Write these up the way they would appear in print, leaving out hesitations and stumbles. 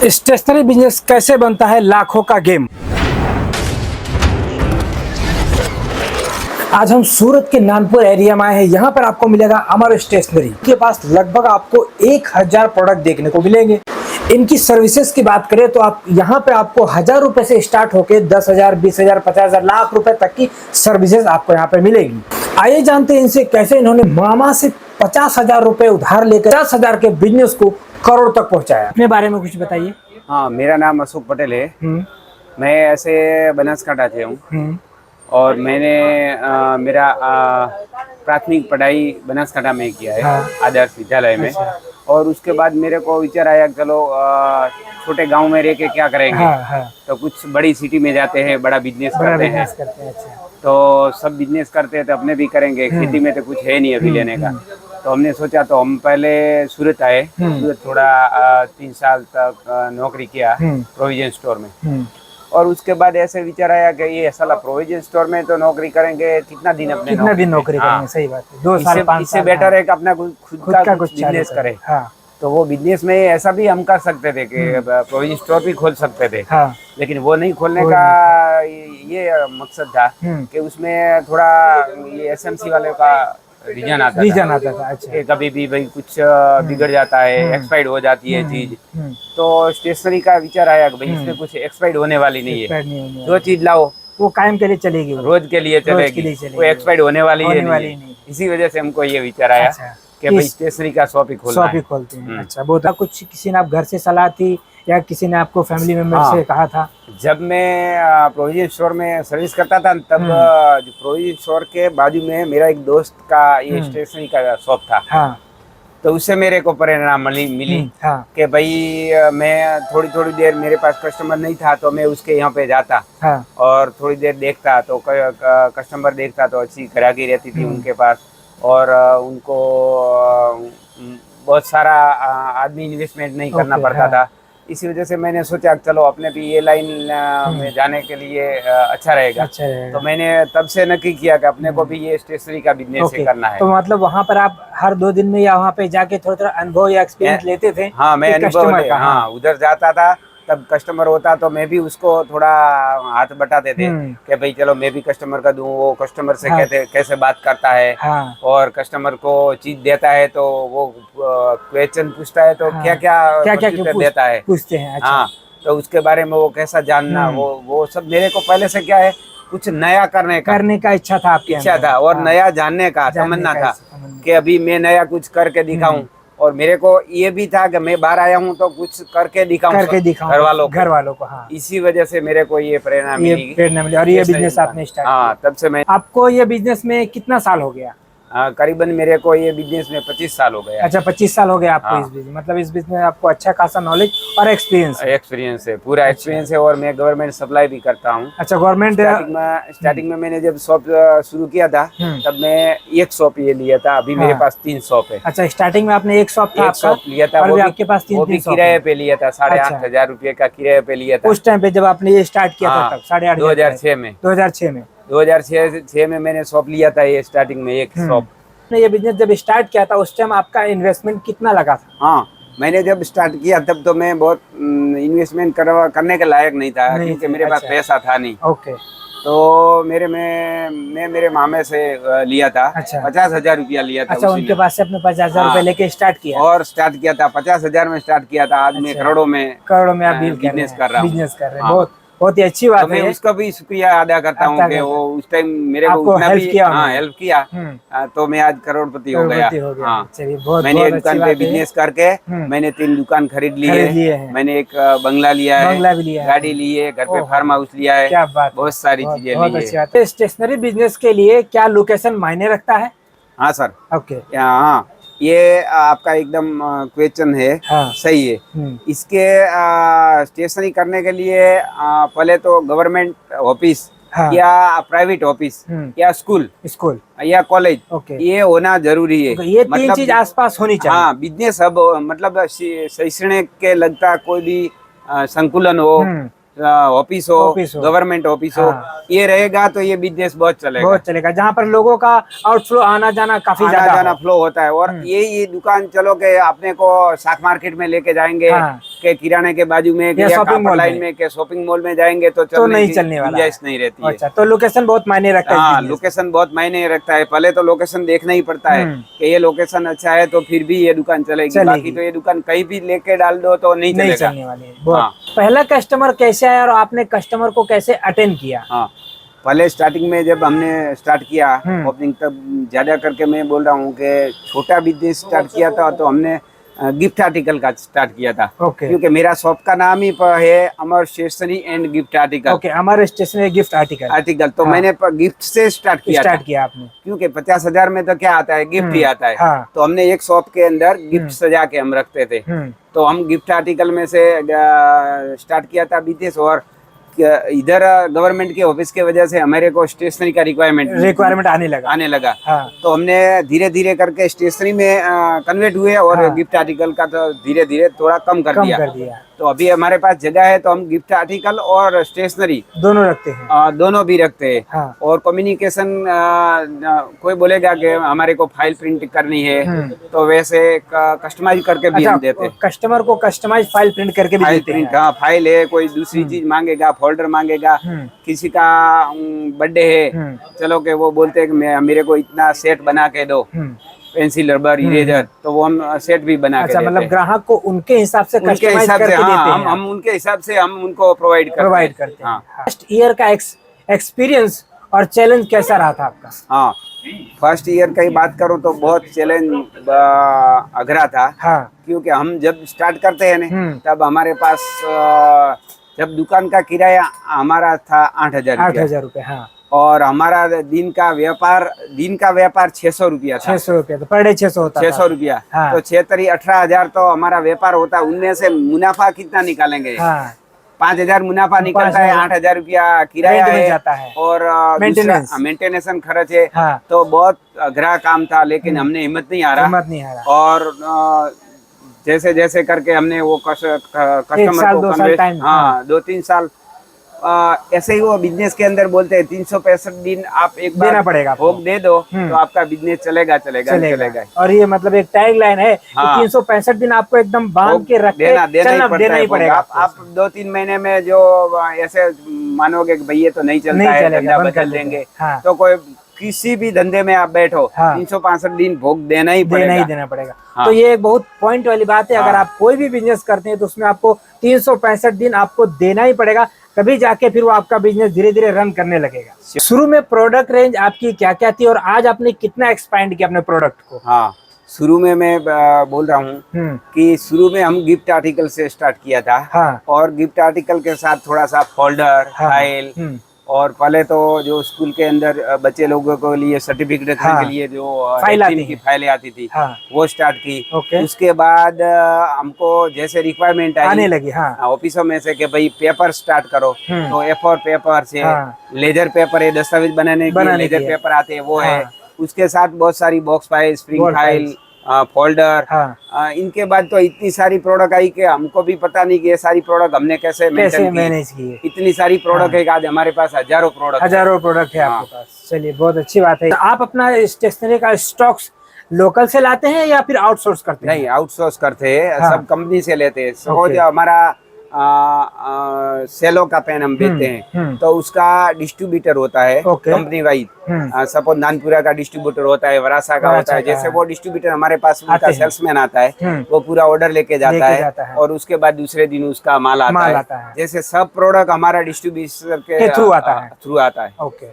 Stationery business कैसे बनता है लाखों का गेम। आज हम सूरत के नानपुर एरिया में आए हैं। यहाँ पर आपको मिलेगा अमर स्टेशनरी के पास लगभग आपको 1000 प्रोडक्ट देखने को मिलेंगे। इनकी सर्विसेज की बात करें तो आप यहाँ पे आपको 1000 रुपए से स्टार्ट होके 10,000, 20,000, 50,000, लाख रुपए तक की सर्विसेज आपको यहाँ पे मिलेगी। आइए जानते हैं इनसे कैसे इन्होंने मामा से 50,000 रुपए उधार लेकर 50,000 के बिजनेस को करोड़ तक पहुंचाया। अपने बारे में कुछ बताइए। हाँ, मेरा नाम अशोक पटेल है। मैं ऐसे बनासकांठा से हूँ और मैंने मेरा प्राथमिक पढ़ाई बनासकांठा में किया है। हाँ। आदर्श विद्यालय में। और उसके बाद मेरे को विचार आया चलो छोटे गांव में रह के क्या करेंगे। हाँ। तो कुछ बड़ी सिटी में जाते हैं, बड़ा बिजनेस करते हैं। अच्छा। तो सब बिजनेस करते हैं तो अपने भी करेंगे। खेती में तो कुछ है नहीं अभी लेने का। तो हमने सोचा तो हम पहले सूरत आए। सूरत थोड़ा 3 साल तक नौकरी किया प्रोविजन स्टोर में। और उसके बाद ऐसे विचार आया कि ये साला प्रोविजन स्टोर में तो नौकरी करेंगे कितना दिन नौकरी करेंगे। सही बात है। 2 साल 5 इससे बेटर है कि अपना खुद का कुछ बिजनेस करें। हाँ। तो वो बिजनेस में ऐसा भी हम कर सकते थे कि प्रोविजन स्टोर भी खोल सकते थे। हाँ। लेकिन वो नहीं खोलने का ये मकसद था कि उसमें थोड़ा ये एसएमसी वाले का रीजन आता था। अच्छा। कि कभी भी भाई कुछ बिगड़ जाता है, एक्सपायर्ड हो जाती है चीज। तो स्टेशनरी का विचार आया कि भाई इसमें कुछ एक्सपायर्ड होने वाली नहीं है। जो चीज लाओ वो कायम के लिए चलेगी, रोज के लिए चलेगी, कोई एक्सपायर्ड होने वाली नहीं। इसी वजह से हमको ये विचार आया कि भाई स्टेशनरी का शॉप ही खोलते हैं। अच्छा, बहुत कुछ किसी ने आप घर से सलाह थी या किसी ने आपको फैमिली मेंबर से कहा था? जब मैं प्रोविजन स्टोर में सर्विस करता था तब प्रोविजन स्टोर के बाजू में मेरा एक दोस्त का ये स्टेशनरी का शॉप था। हाँ। तो उससे मेरे को प्रेरणा मिली कि भाई मैं थोड़ी देर मेरे पास कस्टमर नहीं था तो मैं उसके यहाँ पे जाता। हाँ। और थोड़ी देर देखता तो कस्टमर देखता तो अच्छी ग्राहकी रहती थी उनके पास। और उनको बहुत सारा आदमी इन्वेस्टमेंट नहीं करना पड़ता था। इसी वजह से मैंने सोचा चलो अपने भी ये लाइन में जाने के लिए अच्छा रहेगा। तो मैंने तब से नक्की किया कि अपने को भी ये स्टेशनरी का बिजनेस करना है। तो मतलब वहाँ पर आप हर 2 दिन में या वहाँ पे जाके थोड़ा अनुभव या एक्सपीरियंस लेते थे? हाँ, मैं अनुभव हाँ उधर जाता था तब कस्टमर होता तो मैं भी उसको थोड़ा हाथ बटाते थे कि भाई चलो मैं भी कस्टमर का दूं। वो कस्टमर से कैसे बात करता है। हाँ। और कस्टमर को चीज देता है तो वो क्वेश्चन पूछता है तो क्या देता है पूछते हैं। अच्छा। हाँ, तो उसके बारे में वो कैसा जानना वो सब मेरे को पहले से क्या है कुछ नया करने का इच्छा था और हाँ। नया जानने का तमन्ना था कि अभी मैं नया कुछ करके दिखाऊं। और मेरे को ये भी था कि मैं बाहर आया हूँ तो कुछ करके दिखाऊं घर वालों को। हाँ। इसी वजह से मेरे को ये प्रेरणा मिली और ये बिजनेस आपने स्टार्ट किया। हाँ, तब से मैं। आपको ये बिजनेस में कितना साल हो गया? करीबन मेरे को ये बिजनेस में 25 साल हो गया। अच्छा, 25 साल हो गया आपको। हाँ। इस बिजनेस मतलब इस बिजनेस में आपको अच्छा खासा नॉलेज और एक्सपीरियंस है पूरा। अच्छा। एक्सपीरियंस है और मैं गवर्नमेंट सप्लाई भी करता हूँ। अच्छा, गवर्नमेंट स्टार्टिंग में मैंने जब शॉप शुरू किया था तब मैं एक शॉप ये लिया था। अभी मेरे पास 3 शॉप है। अच्छा, स्टार्टिंग में आपने एक शॉप लिया था वो आपके पास 3 किराए पे लिया था। 8,500 रुपये का किराए पे लिया था उस टाइम पे जब आपने ये स्टार्ट किया था तब 8,500 2006 में मैंने शॉप लिया था ये स्टार्टिंग में एक शॉप। ये बिजनेस जब स्टार्ट किया था उस टाइम आपका इन्वेस्टमेंट कितना लगा था? हाँ, मैंने जब स्टार्ट किया तब तो मैं बहुत इन्वेस्टमेंट करने के लायक नहीं था क्योंकि मेरे पास पैसा था नहीं। ओके। तो मैं मेरे मामे से लिया था। अच्छा। 50,000 रुपया लिया था। अच्छा, उनके पास से अपने 50,000 रुपए लेके स्टार्ट किया और स्टार्ट किया था 50,000 में स्टार्ट किया था। आज मैं करोड़ों में आप बिजनेस कर रहा हूँ। बहुत ही अच्छी बात है। मैं उसका भी शुक्रिया अदा करता हूँ कि वो उस टाइम मेरे को उतना भी हेल्प किया तो मैं आज करोड़पति हो गया। हाँ। मैंने एक दुकान पे बिजनेस करके मैंने 3 दुकान खरीद ली है। मैंने एक बंगला लिया है, गाड़ी ली है, घर पे फार्म हाउस लिया है, बहुत सारी चीजें ली है। स्टेशनरी बिजनेस के लिए क्या लोकेशन मायने रखता है? हाँ सर। ओके। हाँ, ये आपका एकदम क्वेश्चन है। हाँ। सही है। इसके स्टेशनरी करने के लिए पहले तो गवर्नमेंट ऑफिस। हाँ। या प्राइवेट ऑफिस या स्कूल या कॉलेज ये होना जरूरी है। ये 3 चीज आसपास होनी चाहिए। हाँ, बिजनेस हब मतलब शैक्षणिक के लगता कोई भी संकुलन हो ऑफिस हो, ऑफिस हो। गवर्नमेंट ऑफिस हो, हाँ। ये रहेगा तो ये बिजनेस बहुत चलेगा। बहुत चलेगा, जहाँ पर लोगों का आउटफ्लो आना जाना काफी आना ज्यादा जाना हो। फ्लो होता है। और ये दुकान चलो के अपने को शाक मार्केट में लेके जाएंगे, हाँ। के किराने के बाजू में, या या शॉपिंग कापड़ मॉल लाइन में। में, के शॉपिंग मॉल में जाएंगे तो तो चलने नहीं की चलने वाला गुंजाइश है। नहीं रहती है। अच्छा, तो लोकेशन बहुत मायने रखता है इस हाँ, business में। लोकेशन बहुत मायने रखता है। पहले तो लोकेशन देखना ही पड़ता है कि ये लोकेशन अच्छा है तो फिर भी ये दुकान चलेगी, बाकी तो ये दुकान कहीं भी लेके डाल दो तो नहीं नहीं चलेगा। चलने वाली है। बहुत। हाँ। पहला कस्टमर कैसे आया और आपने कस्टमर को कैसे अटेंड किया? हाँ, पहले स्टार्टिंग में जब हमने स्टार्ट किया ओपनिंग, तब ज्यादा करके मैं बोल रहा हूँ कि छोटा बिजनेस स्टार्ट किया था, तो हमने गिफ्ट आर्टिकल का स्टार्ट किया था। ओके। क्योंकि मेरा शॉप का नाम ही है Amar stationery and gift article. Okay, Amar stationery gift article. तो हाँ। मैंने गिफ्ट से स्टार्ट किया आपने। क्योंकि 50,000 में तो क्या आता है, गिफ्ट ही आता है। हाँ। तो हमने एक शॉप के अंदर गिफ्ट सजा के हम रखते थे। तो हम गिफ्ट आर्टिकल में से स्टार्ट किया था बिजनेस। और इधर गवर्नमेंट के ऑफिस के वजह से हमारे को स्टेशनरी का रिक्वायरमेंट आने लगा। हाँ। तो हमने धीरे धीरे करके स्टेशनरी में कन्वर्ट हुए और हाँ। गिफ्ट आर्टिकल का तो धीरे धीरे थोड़ा कम कर दिया। तो अभी हमारे पास जगह है तो हम गिफ्ट आर्टिकल और स्टेशनरी दोनों रखते हैं। दोनों भी रखते हैं। हाँ। और कम्युनिकेशन, कोई बोलेगा कि हमारे को फाइल प्रिंट करनी है तो वैसे कस्टमाइज करके भी हम देते हैं। कस्टमर को कस्टमाइज फाइल प्रिंट करके भी देते हैं। हाँ, फाइल है, कोई दूसरी चीज मांगेगा, फोल्डर मांगेगा, किसी का बर्थडे है, चलो के वो बोलते हैं कि मेरे को इतना सेट बना के दो, पेंसिल, रबर, इरेजर, तो वो हम सेट भी बना के देते हैं। मतलब ग्राहक को उनके हिसाब से कस्टमाइज करके देते हैं। हम उनके हिसाब से हम उनको प्रोवाइड करते हैं। फर्स्ट ईयर का एक्सपीरियंस और चैलेंज कैसा रहा था आपका? हाँ, फर्स्ट ईयर की बात करूँ तो बहुत चैलेंज अघरा था। हाँ। क्योंकि हम जब स्टार्ट करते हैं ना, तब हमारे पास जब दुकान का किराया हमारा था 8,000 रुपये। हाँ। और हमारा दिन का व्यापार 600 रुपया था। 600 रुपया, तो पर डे 600 होता 600 रुपया। हाँ। तो 18,000 तो हमारा व्यापार होता है। उनमें से मुनाफा कितना निकालेंगे? हाँ। 5,000 मुनाफा निकलता है, 8,000 रुपया किराया है और मेंटेनेंस खर्च है। हाँ। तो बहुत अघरा काम था, लेकिन हमने हिम्मत नहीं हारा। और जैसे जैसे करके हमने वो कस्टमर को कन्वेंस, हाँ, 2-3 साल ऐसे ही वो बिजनेस के अंदर बोलते हैं 365 दिन आप एक बार देना पड़ेगा, भोग दे दो तो आपका बिजनेस चलेगा। और ये मतलब एक टैग लाइन है कि 365 दिन आपको एकदम बांध के रख के देना ही पड़ेगा। आप 2-3 महीने में जो ऐसे मानोगे कि भैया तो नहीं चलता है, धंधा बदल देंगे, तो कोई किसी भी धंधे में आप बैठो, 365 दिन भोग देना ही पड़ेगा। तो ये एक बहुत पॉइंट वाली बात है। अगर आप कोई भी बिजनेस करते हैं तो उसमें आपको 365 दिन आपको देना ही पड़ेगा, तभी जाके फिर वो आपका बिजनेस धीरे धीरे रन करने लगेगा। शुरू में प्रोडक्ट रेंज आपकी क्या क्या थी और आज आपने कितना एक्सपैंड किया अपने प्रोडक्ट को? हाँ, शुरू में मैं बोल रहा हूँ कि शुरू में हम गिफ्ट आर्टिकल से स्टार्ट किया था। हाँ। और गिफ्ट आर्टिकल के साथ थोड़ा सा फोल्डर, फाइल, और पहले तो जो स्कूल के अंदर बच्चे लोगों के लिए सर्टिफिकेट रखने के लिए जो फाइलें आती थी, वो स्टार्ट की। उसके बाद हमको जैसे रिक्वायरमेंट आने लगी ऑफिसों में से कि भाई पेपर स्टार्ट करो, तो A4 पेपर से लेजर पेपर है, दस्तावेज बनाने के लेजर पेपर आते हैं, वो है। उसके साथ बहुत सारी box file, spring file, folder. इनके बाद तो इतनी सारी प्रोडक्ट आई कि हमको भी पता नहीं कि ये सारी प्रोडक्ट हमने कैसे मैनेज की। इतनी सारी प्रोडक्ट है, आज हमारे पास हजारों प्रोडक्ट है आपके पास। चलिए, बहुत अच्छी बात है। आप अपना स्टेशनरी का स्टॉक्स लोकल से लाते हैं या फिर आउटसोर्स करते हैं? नहीं, आउटसोर्स करते हैं, सब कंपनी से लेते हैं। सपोज हमारा सेलो का पेन हम बेचते हैं तो उसका डिस्ट्रीब्यूटर होता है कंपनी वाइज। सपोज नानपुरा का डिस्ट्रीब्यूटर होता है, वरासा का होता है। जैसे वो डिस्ट्रीब्यूटर हमारे पास उनका सेल्समैन आता है, वो पूरा ऑर्डर लेके जाता है और उसके बाद दूसरे दिन उसका माल आता है। जैसे सब प्रोडक्ट हमारा डिस्ट्रीब्यूटर के थ्रू आता है। ओके।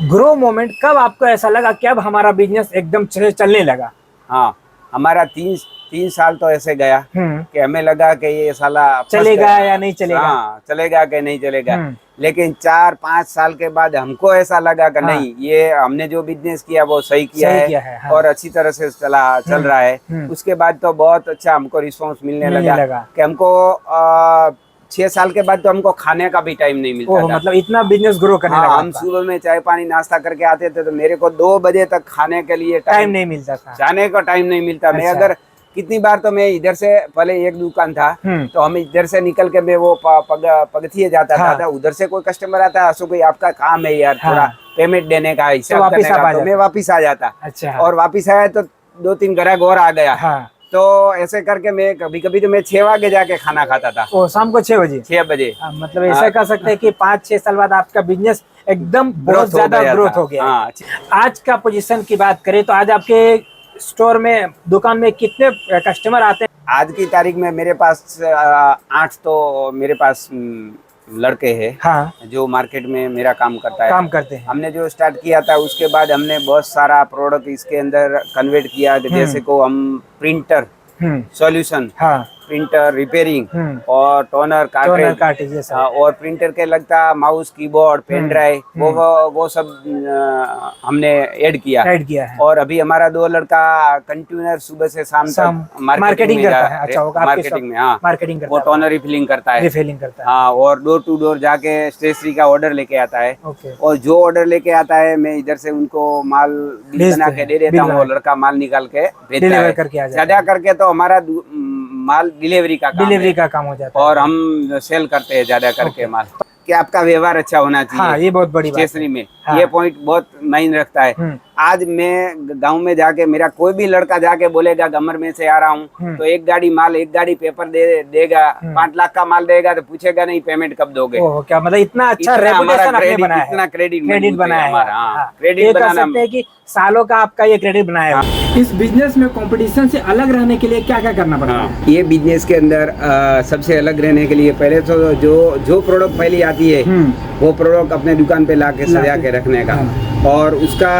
ग्रो मोमेंट कब आपको ऐसा लगा कि अब हमारा बिजनेस एकदम चलने लगा? हाँ, हमारा 3 साल तो ऐसे गया कि हमें लगा कि ये साला चलेगा या नहीं चलेगा। हाँ, चलेगा कि नहीं चलेगा। लेकिन 4-5 साल के बाद हमको ऐसा लगा कि नहीं, ये हमने जो बिजनेस किया वो सही किया है और अच्छी तरह से चल रहा है। उसके बाद तो बहुत अच्छा हमको रिस्पॉन्स मिलने लगा कि हमको 6 साल के बाद तो हमको खाने का भी टाइम नहीं मिलता था। मतलब इतना बिजनेस ग्रो करने लगा। हम सुबह में चाय पानी नाश्ता करके आते थे तो मेरे को 2 बजे तक खाने के लिए टाइम नहीं मिलता था, जाने का टाइम नहीं मिलता। मैं अगर कितनी बार तो मैं इधर से, पहले एक दुकान था तो हम इधर से निकल के मैं वो पगथिये जाता हाँ। था, उधर से कोई कस्टमर आता, असो कोई आपका काम है यार, थोड़ा पेमेंट देने का, हिसाब वापिस करने का, तो मैं वापिस आ जाता। अच्छा। और वापिस आया तो 2-3 ग्राहक और आ गया। हाँ। तो ऐसे करके मैं कभी कभी तो मैं 6 बजे जाके खाना खाता था। ओ, शाम को 6 बजे? 6 बजे। मतलब ऐसा कह सकते हैं कि 5-6 साल बाद आपका बिजनेस एकदम बहुत ज्यादा ग्रोथ हो गया। हाँ। आज का पोजीशन की बात करें तो आज आपके स्टोर में, दुकान में कितने कस्टमर आते हैं? आज की तारीख में मेरे पास 8 तो मेरे पास लड़के हैं। हाँ। जो मार्केट में मेरा काम करता है, काम करते हैं। हमने जो स्टार्ट किया था उसके बाद हमने बहुत सारा प्रोडक्ट इसके अंदर कन्वर्ट किया, जैसे को हम प्रिंटर सॉल्यूशन, हाँ, प्रिंटर रिपेयरिंग और टोनर कार्ट्रिज, और प्रिंटर के लगता माउस, कीबोर्ड, पेन ड्राइव, वो सब हमने ऐड किया है। और अभी हमारा 2 लड़का कंटिन्यूअर सुबह से शाम तक मार्केटिंग करता है। अच्छा, मार्केटिंग में, हाँ, मार्केटिंग करता है, वो टोनर रिफिलिंग करता है, हाँ, और डोर टू डोर जाके स्टेशनरी का ऑर्डर लेके आता है। और जो ऑर्डर लेके आता है मैं इधर से उनको माल बना के दे देता हूँ, वो लड़का माल निकाल के भेजता है। ज्यादा करके तो हमारा माल डिलीवरी का काम हो जाता है और हम सेल करते हैं ज्यादा करके माल। कि आपका व्यवहार अच्छा होना चाहिए। हाँ, ये बहुत बड़ी बात है। स्टेशनरी में ये पॉइंट बहुत मायने रखता है। आज मैं गांव में जाके, मेरा कोई भी लड़का जाके बोलेगा गमर में से आ रहा हूँ, तो एक गाड़ी पेपर देगा, 5 लाख का माल देगा तो पूछेगा नहीं पेमेंट कब दोगे। क्या मतलब इतना अच्छा रेपुटेशन आपने बनाया है, इतना क्रेडिट बनाया है हमारा। क्रेडिट कह सकते हैं कि सालों का आपका ये क्रेडिट बनाया है। इस बिजनेस में कंपटीशन से अलग रहने के लिए क्या क्या करना पड़ता है? ये बिजनेस के अंदर सबसे अलग रहने के लिए पहले तो जो प्रोडक्ट पहली आती है वो प्रोडक्ट अपने दुकान पे लाके सजा के रखने का, और उसका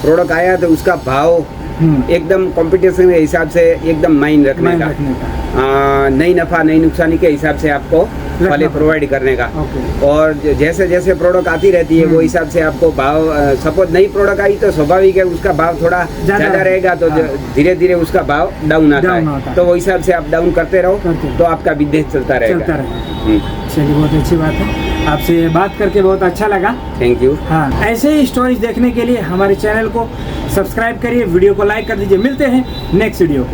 प्रोडक्ट आया तो उसका भाव एकदम कंपटीशन के हिसाब से एकदम माइन रखने का, नई नफा नई नुकसानी के हिसाब से आपको वाले प्रोवाइड करने का। और जैसे जैसे प्रोडक्ट आती रहती है वो हिसाब से आपको भाव, सपोज नई प्रोडक्ट आई तो स्वाभाविक है उसका भाव थोड़ा ज्यादा रहेगा, तो धीरे धीरे उसका भाव डाउन आता है, तो वो हिसाब से आप डाउन करते रहो तो आपका बिजनेस चलता रहेगा। चलिए, बहुत अच्छी बात है, आपसे बात करके बहुत अच्छा लगा। Thank you. हाँ, ऐसे ही स्टोरीज देखने के लिए हमारे चैनल को सब्सक्राइब करिए, वीडियो को लाइक कर दीजिए। मिलते हैं नेक्स्ट वीडियो पे।